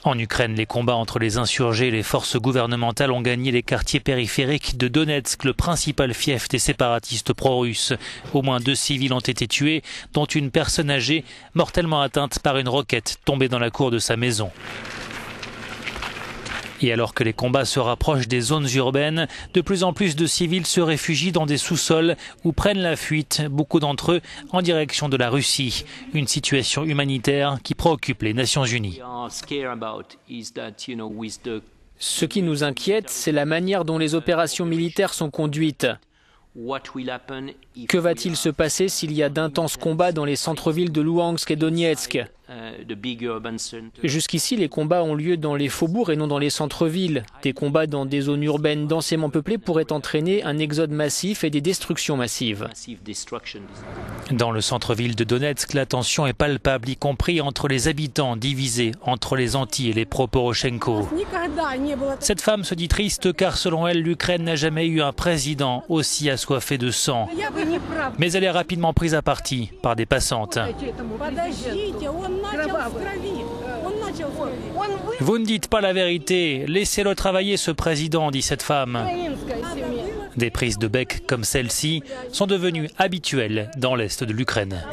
En Ukraine, les combats entre les insurgés et les forces gouvernementales ont gagné les quartiers périphériques de Donetsk, le principal fief des séparatistes pro-russes. Au moins 2 civils ont été tués, dont une personne âgée mortellement atteinte par une roquette tombée dans la cour de sa maison. Et alors que les combats se rapprochent des zones urbaines, de plus en plus de civils se réfugient dans des sous-sols ou prennent la fuite, beaucoup d'entre eux en direction de la Russie. Une situation humanitaire qui préoccupe les Nations Unies. Ce qui nous inquiète, c'est la manière dont les opérations militaires sont conduites. Que va-t-il se passer s'il y a d'intenses combats dans les centres-villes de Louhansk et Donetsk ? Jusqu'ici, les combats ont lieu dans les faubourgs et non dans les centres-villes. Des combats dans des zones urbaines densément peuplées pourraient entraîner un exode massif et des destructions massives. Dans le centre-ville de Donetsk, la tension est palpable, y compris entre les habitants divisés entre les anti et les pro-Poroshenko. Cette femme se dit triste car selon elle, l'Ukraine n'a jamais eu un président aussi assoiffé de sang. Mais elle est rapidement prise à partie par des passantes. Vous ne dites pas la vérité, laissez-le travailler ce président, dit cette femme. Des prises de bec comme celle-ci sont devenues habituelles dans l'est de l'Ukraine.